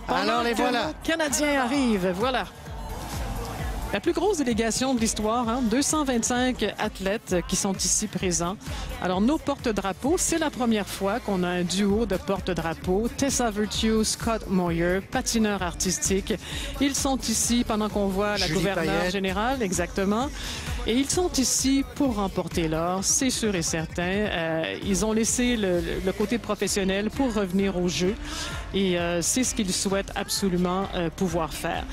Alors les voilà. Le Canadien arrive, voilà. La plus grosse délégation de l'histoire, hein, 225 athlètes qui sont ici présents. Alors, nos porte-drapeaux, c'est la première fois qu'on a un duo de porte-drapeaux. Tessa Virtue, Scott Moyer, patineur artistique. Ils sont ici pendant qu'on voit la gouverneure générale, exactement. Et ils sont ici pour remporter l'or, c'est sûr et certain. Ils ont laissé le côté professionnel pour revenir au jeu. Et c'est ce qu'ils souhaitent absolument pouvoir faire.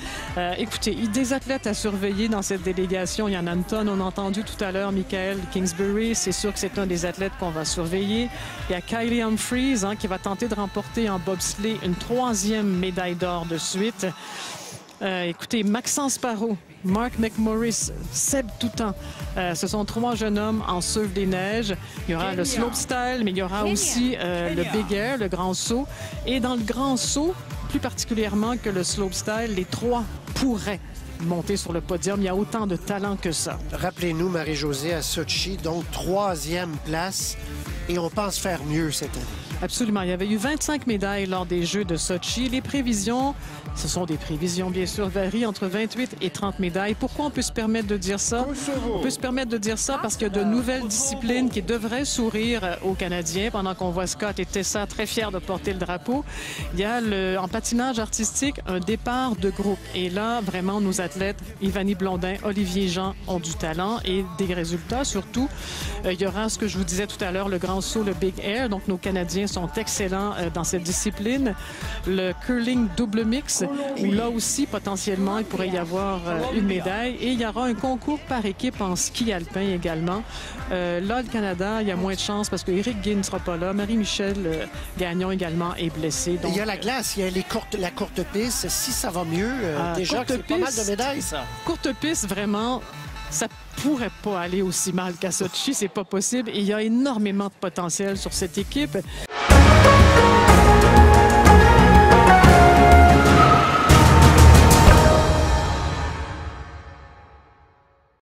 Écoutez, des athlètes à surveiller dans cette délégation, il y en a une tonne. On a entendu tout à l'heure Michael Kingsbury. C'est sûr que c'est un des athlètes qu'on va surveiller. Il y a Kylie Humphries qui va tenter de remporter en bobsleigh une 3e médaille d'or de suite. Écoutez, Maxence Parot, Mark McMorris, Seb Toutan, ce sont 3 jeunes hommes en surf des neiges. Il y aura le slopestyle, mais il y aura aussi le big air, le grand saut. Et dans le grand saut, plus particulièrement que le slopestyle, les 3 pourraient monter sur le podium. Il y a autant de talent que ça. Rappelez-nous, Marie-Josée, à Sochi, donc 3e place. Et on pense faire mieux cette année. Absolument. Il y avait eu 25 médailles lors des Jeux de Sochi. Les prévisions, ce sont des prévisions, bien sûr, varient entre 28 et 30 médailles. Pourquoi on peut se permettre de dire ça? On peut se permettre de dire ça parce qu'il y a de nouvelles disciplines qui devraient sourire aux Canadiens pendant qu'on voit Scott et Tessa très fiers de porter le drapeau. Il y a, en patinage artistique, un départ de groupe. Et là, vraiment, nos athlètes, Ivani Blondin, Olivier Jean, ont du talent et des résultats, surtout. Il y aura ce que je vous disais tout à l'heure, le grand saut, le big air. Donc, nos Canadiens sont excellents dans cette discipline. Le curling double mix, où là aussi, potentiellement, il pourrait y avoir une médaille. Et il y aura un concours par équipe en ski alpin également. Là, le Canada, il y a moins de chance parce que Éric Guy ne sera pas là. Marie-Michel Gagnon également est blessée. Donc, il y a la glace, il y a la courte piste. Si ça va mieux, déjà, c'est pas mal de médailles, ça. Courte piste, vraiment, ça pourrait pas aller aussi mal qu'à Sochi, c'est pas possible. Et il y a énormément de potentiel sur cette équipe.